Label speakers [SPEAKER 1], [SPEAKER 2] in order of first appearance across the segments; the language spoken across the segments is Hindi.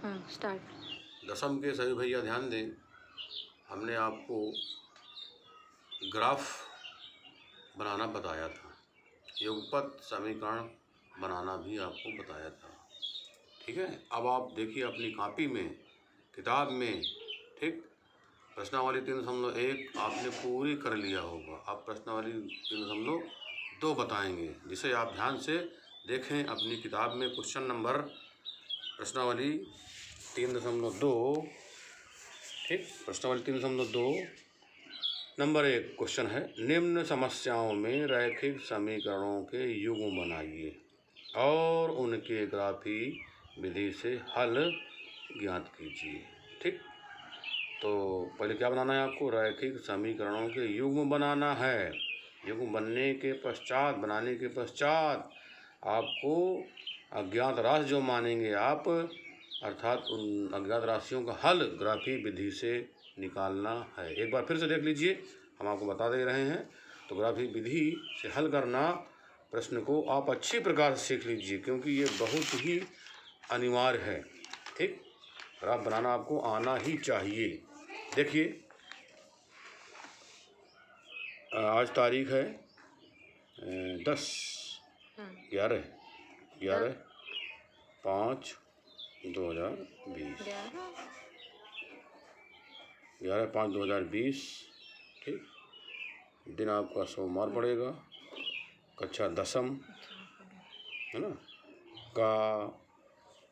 [SPEAKER 1] स्टार्ट।
[SPEAKER 2] दसम के सभी भैया ध्यान दें, हमने आपको ग्राफ बनाना बताया था, युगपत समीकरण बनाना भी आपको बताया था। ठीक है, अब आप देखिए अपनी कॉपी में, किताब में, ठीक, प्रश्नावली 3.1 आपने पूरी कर लिया होगा। आप प्रश्नावली 3.2 बताएंगे, जिसे आप ध्यान से देखें अपनी किताब में। क्वेश्चन नंबर प्रश्नावली 3.2, ठीक, प्रश्नावली 3.2 नंबर 1 क्वेश्चन है, निम्न समस्याओं में रैखिक समीकरणों के युग्म बनाइए और उनके ग्राफी विधि से हल ज्ञात कीजिए। ठीक, तो पहले क्या बनाना है आपको? रैखिक समीकरणों के युग्म बनाना है। युग्म बनाने के पश्चात आपको अज्ञात राशि जो मानेंगे आप, अर्थात उन अज्ञात राशियों का हल ग्राफी विधि से निकालना है। एक बार फिर से देख लीजिए, हम आपको बता दे रहे हैं। तो ग्राफी विधि से हल करना प्रश्न को आप अच्छी प्रकार से सीख लीजिए, क्योंकि ये बहुत ही अनिवार्य है। ठीक, ग्राफ बनाना आपको आना ही चाहिए। देखिए, आज तारीख है 11/5/2020, 11/5/2020। ठीक, दिन आपका सोमवार पड़ेगा, कक्षा दसम है ना। का,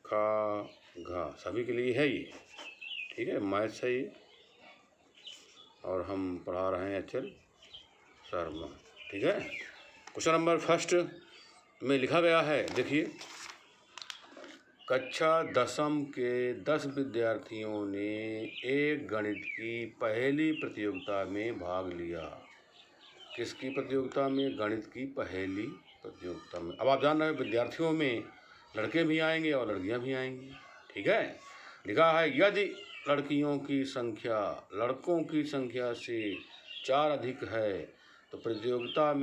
[SPEAKER 2] खा, घा सभी के लिए है ये। ठीक है, मैथ्स है ये, और हम पढ़ा रहे हैं HL शर्मा। ठीक है, क्वेश्चन नंबर फर्स्ट में लिखा गया है, देखिए, कक्षा दसम के 10 विद्यार्थियों ने एक गणित की पहली प्रतियोगिता में भाग लिया। किसकी प्रतियोगिता में? गणित की पहली प्रतियोगिता में। अब आप जान रहे हैं विद्यार्थियों में लड़के भी आएंगे और लड़कियां भी आएंगी। ठीक है, लिखा है, यदि लड़कियों की संख्या लड़कों की संख्या से 4 अधिक है तो प्रतियोगिता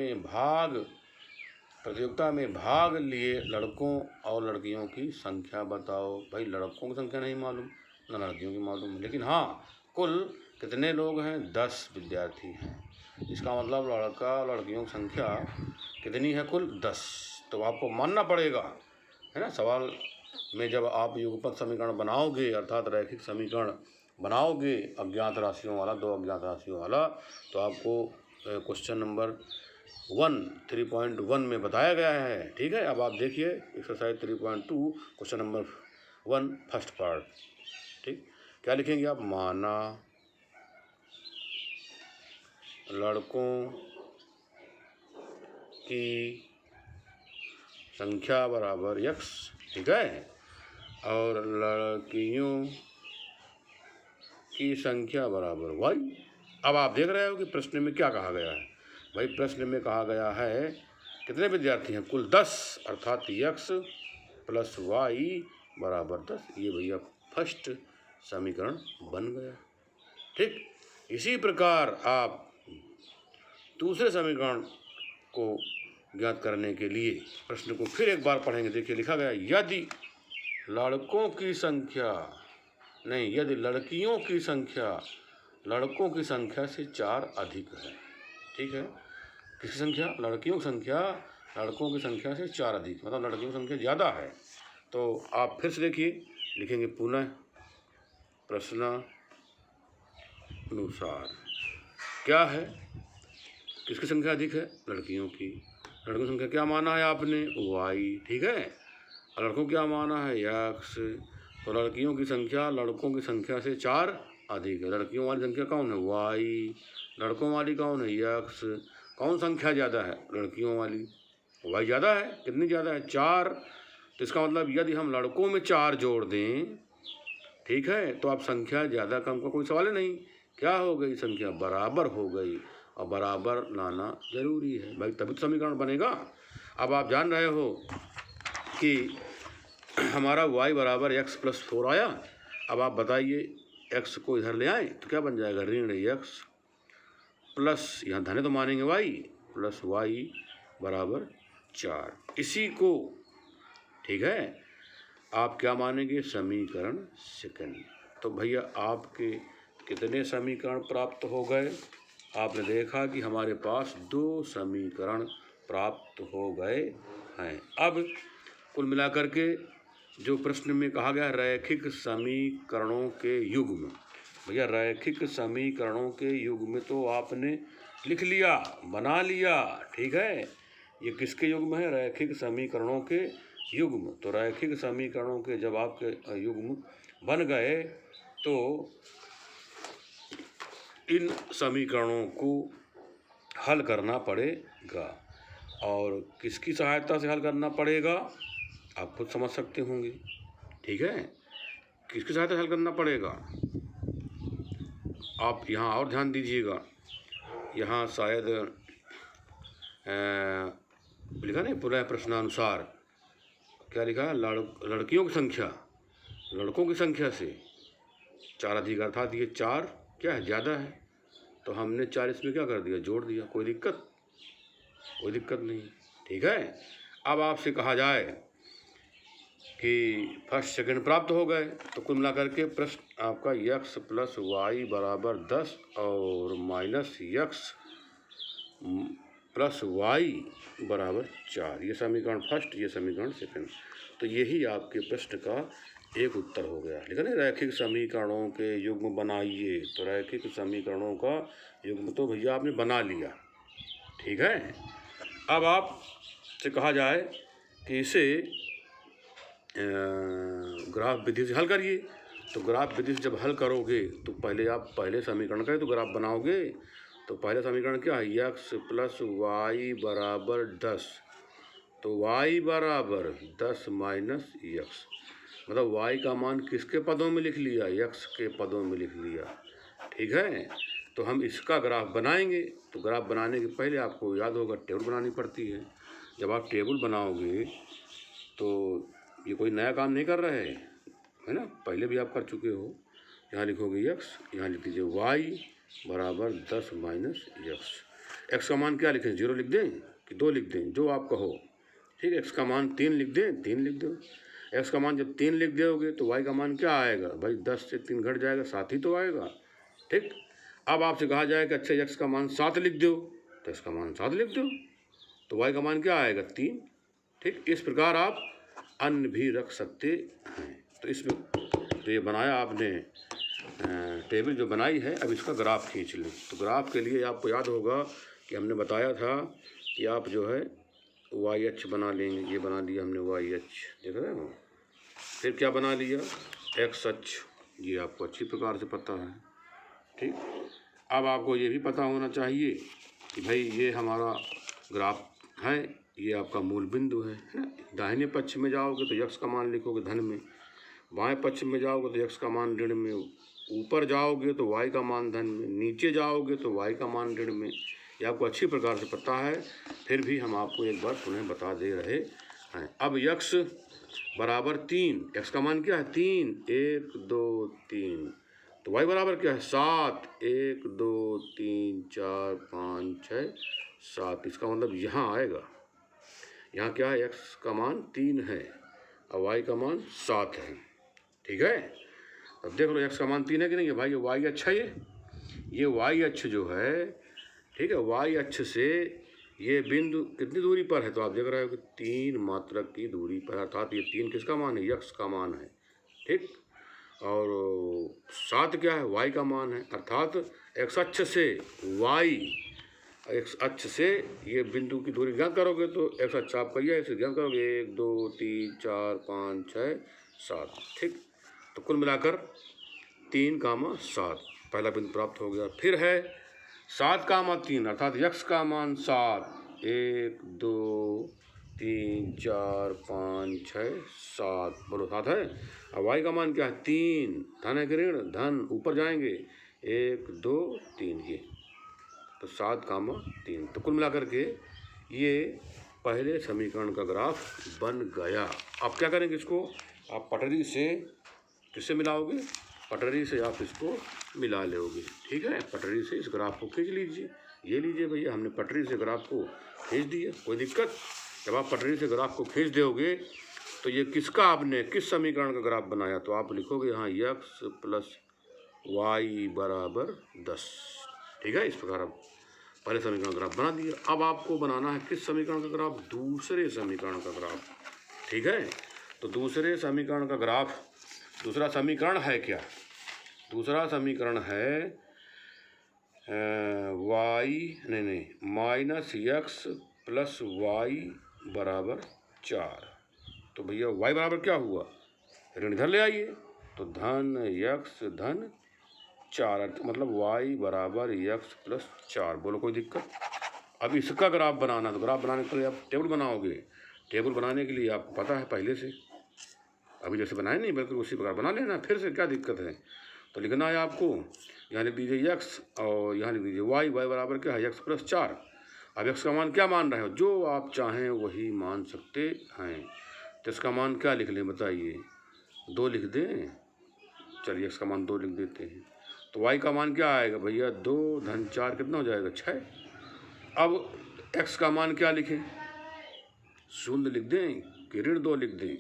[SPEAKER 2] में भाग लिए लड़कों और लड़कियों की संख्या बताओ। भाई, लड़कों की संख्या नहीं मालूम, ना लड़कियों की मालूम, लेकिन हाँ, कुल कितने लोग हैं? 10 विद्यार्थी हैं। इसका मतलब लड़का लड़कियों की संख्या कितनी है? कुल 10। तो आपको मानना पड़ेगा, है ना। सवाल में जब आप युगपत समीकरण बनाओगे, अर्थात रैखिक समीकरण बनाओगे अज्ञात राशियों वाला, 2 अज्ञात राशियों वाला, तो आपको क्वेश्चन नंबर 3.1 में बताया गया है। ठीक है, अब आप देखिए exercise 3.2 question number 1 first part. ठीक, क्या लिखेंगे आप? माना लड़कों की संख्या बराबर x, ठीक है, और लड़कियों की संख्या बराबर y। अब आप देख रहे हो कि प्रश्न में क्या कहा गया है। भाई, प्रश्न में कहा गया है कितने विद्यार्थी हैं? कुल 10, अर्थात x + y बराबर 10। ये भैया फर्स्ट समीकरण बन गया। ठीक, इसी प्रकार आप दूसरे समीकरण को ज्ञात करने के लिए प्रश्न को फिर एक बार पढ़ेंगे। देखिए, लिखा गया, यदि लड़कियों की संख्या लड़कों की संख्या से 4 अधिक है। ठीक है, किसकी संख्या? लड़कियों की संख्या लड़कों की संख्या से 4 अधिक, मतलब लड़कियों की संख्या ज़्यादा है। तो आप फिर से देखिए, लिखेंगे पुनः प्रश्नानुसार क्या है? किसकी संख्या अधिक है? लड़कियों की। लड़कों की संख्या क्या माना है आपने? y। ठीक है, और लड़कों क्या माना है? x। तो लड़कियों की संख्या लड़कों की संख्या से 4 अधिक है। लड़कियों वाली संख्या कौन है? y। लड़कों वाली कौन है? x। कौन संख्या ज़्यादा है? लड़कियों वाली। y ज़्यादा है। कितनी ज़्यादा है? 4। तो इसका मतलब यदि हम लड़कों में 4 जोड़ दें, ठीक है, तो आप संख्या ज़्यादा कम का कोई सवाल ही नहीं। क्या हो गई? संख्या बराबर हो गई, और बराबर लाना ज़रूरी है भाई, तभी तो समीकरण बनेगा। अब आप जान रहे हो कि हमारा y बराबर x + 4 आया। अब आप बताइए, x को इधर ले आए तो क्या बन जाएगा? ऋण x प्लस, यहाँ धने तो मानेंगे y, प्लस y बराबर 4। इसी को, ठीक है, आप क्या मानेंगे? समीकरण सेकंड। तो भैया आपके कितने समीकरण प्राप्त हो गए? आपने देखा कि हमारे पास 2 समीकरण प्राप्त हो गए हैं। अब कुल मिलाकर के जो प्रश्न में कहा गया रैखिक समीकरणों के युग्म, भैया रैखिक समीकरणों के युग्म तो आपने लिख लिया, बना लिया, ठीक है। ये किसके युग्म है? रैखिक समीकरणों के युग्म। तो रैखिक समीकरणों के जब आपके युग्म बन गए तो इन समीकरणों को हल करना पड़ेगा। और किसकी सहायता से हल करना पड़ेगा आप खुद समझ सकते होंगे, ठीक है। किसकी सहायता से हल करना पड़ेगा आप यहाँ और ध्यान दीजिएगा। यहाँ शायद लिखा नहीं, पुनः प्रश्नानुसार क्या लिखा? लड़कियों की संख्या लड़कों की संख्या से 4 अधिक, अर्थात ये 4 क्या है? ज़्यादा है। तो हमने 4 इसमें क्या कर दिया? जोड़ दिया। कोई दिक्कत नहीं, ठीक है। अब आपसे कहा जाए कि फर्स्ट सेकंड प्राप्त हो गए तो कुल मिलाकर के प्रश्न आपका x + y = 10 और -x + y = 4। ये समीकरण फर्स्ट, ये समीकरण सेकंड। तो यही आपके प्रश्न का एक उत्तर हो गया। लिखा नहीं, रैखिक समीकरणों के युग्म बनाइए। तो रैखिक समीकरणों का युग्म तो भैया आपने बना लिया, ठीक है। अब आपसे कहा जाए कि इसे ग्राफ विधि से हल करिए। तो ग्राफ विधि से जब हल करोगे तो पहले आप पहले समीकरण का ही तो ग्राफ बनाओगे। तो पहले समीकरण क्या है? x + y = 10। तो y = 10 - x, मतलब y का मान किसके पदों में लिख लिया? x के पदों में लिख लिया, ठीक है। तो हम इसका ग्राफ बनाएंगे। तो ग्राफ बनाने के पहले आपको याद होगा टेबल बनानी पड़ती है। जब आप टेबल बनाओगे तो ये कोई नया काम नहीं कर रहे हैं, है ना, पहले भी आप कर चुके हो। यहाँ लिखोगे x, यहाँ लिख दीजिए y = 10 - x। x का मान क्या लिखें? 0 लिख दें कि 2 लिख दें? जो आप कहो, ठीक है। x का मान 3 लिख दें? 3 लिख दो। x का मान जब 3 लिख दोगे तो y का मान क्या आएगा? भाई 10 से 3 घट जाएगा, 7 ही तो आएगा, ठीक। अब आपसे कहा जाए कि अच्छा x का मान 7 लिख दो, तो x का मान 7 लिख दो, तो y का मान क्या आएगा? 3, ठीक। इस प्रकार आप अन्य भी रख सकते हैं। तो इसमें तो ये बनाया आपने टेबल जो बनाई है, अब इसका ग्राफ खींच लें। तो ग्राफ के लिए आपको याद होगा कि हमने बताया था कि आप जो है वाई अक्ष बना लेंगे। ये बना लिया हमने वाई अक्ष, देख रहे हो। फिर क्या बना लिया? एक्स अक्ष, ये आपको अच्छी प्रकार से पता है, ठीक। अब आपको ये भी पता होना चाहिए कि भाई ये हमारा ग्राफ है, ये आपका मूल बिंदु है ना। दाहिने पक्ष में जाओगे तो यक्स का मान लिखोगे धन में, बाएं पक्ष में जाओगे तो यक्स का मान ऋण में, ऊपर जाओगे तो वाई का मान धन में, नीचे जाओगे तो वाई का मान ऋण में। ये आपको अच्छी प्रकार से पता है, फिर भी हम आपको एक बार पुनः बता दे रहे हैं। अब यक्स बराबर 3, यक्स का मान क्या है? 3, 1 2 3। तो वाई बराबर क्या है? 7, 1 2 3 4 5 6 7। इसका मतलब यहाँ आएगा, यहाँ क्या है? एक्स का मान 3 है और वाई का मान 7 है, ठीक है। अब देख लो एक्स का मान 3 है कि नहीं है भाई? ये वाई अक्ष है, ये वाई अक्ष जो है, ठीक है। वाई अक्ष से ये बिंदु कितनी दूरी पर है? तो आप देख रहे हो कि 3 मात्रक की दूरी पर, अर्थात ये 3 किसका मान है? यक्स का मान है, ठीक। और 7 क्या है? वाई का मान है, अर्थात एक्स अक्ष से वाई, एक्स अक्ष से ये बिंदु की दूरी ज्ञात करोगे तो एक्स अक्ष आपका ये है, इसे ज्ञात करोगे 1 2 3 4 5 6 7, ठीक। तो कुल मिलाकर 3, 7 पहला बिंदु प्राप्त हो गया। फिर है 7, 3 अर्थात यक्स का मान 7, 1 2 3 4 5 6 7, बोलो 7 है। अब वाई का मान क्या है? 3, धन है कि ऋण? धन, ऊपर जाएंगे 1 2 3, ये तो 7, 3। तो कुल मिलाकर के ये पहले समीकरण का ग्राफ बन गया। आप क्या करेंगे? इसको आप पटरी से किससे मिलाओगे? पटरी से आप इसको मिला लोगे, ठीक है। पटरी से इस ग्राफ को खींच लीजिए। ये लीजिए भैया, हमने पटरी से ग्राफ को खींच दिया, कोई दिक्कत? जब आप पटरी से ग्राफ को खींच दोगे तो ये किसका आपने किस समीकरण का ग्राफ बनाया, तो आप लिखोगे यहाँ x प्लस वाई बराबर 10। ठीक है, इस प्रकार आप पहले समीकरण का ग्राफ बना दिया। अब आपको बनाना है किस समीकरण का ग्राफ, दूसरे समीकरण का ग्राफ। ठीक है, तो दूसरे समीकरण का ग्राफ, दूसरा समीकरण है क्या, दूसरा समीकरण है माइनस एक्स प्लस वाई बराबर 4। तो भैया y बराबर क्या हुआ, ऋण इधर ले आइए, तो धन x धन 4, मतलब y बराबर x प्लस 4। बोलो कोई दिक्कत। अब इसका ग्राफ बनाना, तो ग्राफ बनाने के लिए आप टेबल बनाओगे। टेबल बनाने के लिए आपको पता है पहले से, अभी जैसे बनाए नहीं बल्कि उसी प्रकार बना लेना, फिर से क्या दिक्कत है। तो लिखना है आपको, यहाँ लिख दीजिए x और यहाँ लिख दीजिए y बराबर क्या है x प्लस 4। अब x का मान क्या मान रहे हो, जो आप चाहें वही मान सकते हैं। तो इसका मान क्या लिख लें बताइए, 2 लिख दें। चलिए x का मान 2 लिख देते हैं। तो y का मान क्या आएगा भैया, 2 धन 4 कितना हो जाएगा, 6। अब x का मान क्या लिखें, 0 लिख दें कि ऋण 2 लिख दें,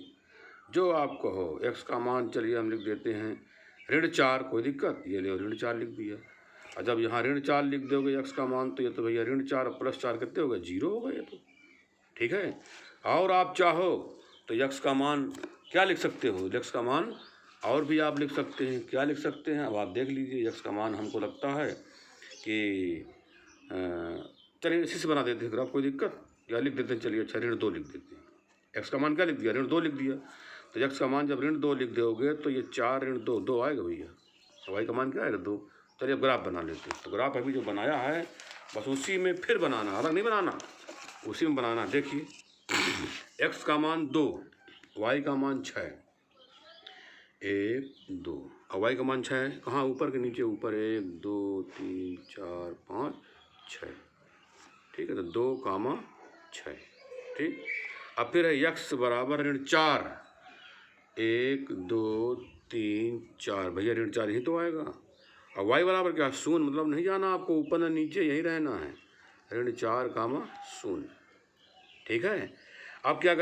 [SPEAKER 2] जो आपको हो। x का मान चलिए हम लिख देते हैं ऋण 4, कोई दिक्कत, ये ले ऋण 4 लिख दिया। और जब यहाँ ऋण 4 लिख दोगे x का मान, तो ये तो भैया ऋण 4 प्लस 4 कितने हो गए, 0 हो गए ये तो। ठीक है, और आप चाहो तो x का मान क्या लिख सकते हो, x का मान और भी आप लिख सकते हैं। क्या लिख सकते हैं, अब आप देख लीजिए। x का मान हमको लगता है कि चलिए इसी से बना देते हैं ग्राफ, कोई दिक्कत, या लिख देते हैं। चलिए अच्छा, ऋण 2 लिख देते हैं। x का मान क्या लिख दिया, ऋण 2 लिख दिया। तो x का मान जब ऋण 2 लिख दोगे तो ये 4 ऋण 2, 2 आएगा भैया। तो y का मान क्या आएगा, 2। चलिए अब ग्राफ बना लेते हैं। तो ग्राफ अभी जो बनाया है बस उसी में फिर बनाना, अलग नहीं बनाना, उसी में बनाना। देखिए x का मान 2, y का मान 6, 1 2, और y का मान 6 है कहाँ, ऊपर के नीचे, ऊपर 1 2 3 4 5 6। ठीक है, तो 2 कामा 6। ठीक, अब फिर है x बराबर ऋण 4, 1 2 3 4, भैया ऋण 4 ही तो आएगा। और y बराबर क्या, 0, मतलब नहीं जाना आपको ऊपर ना नीचे, यहीं रहना है, ऋण 4 कामा 0। ठीक है, अब क्या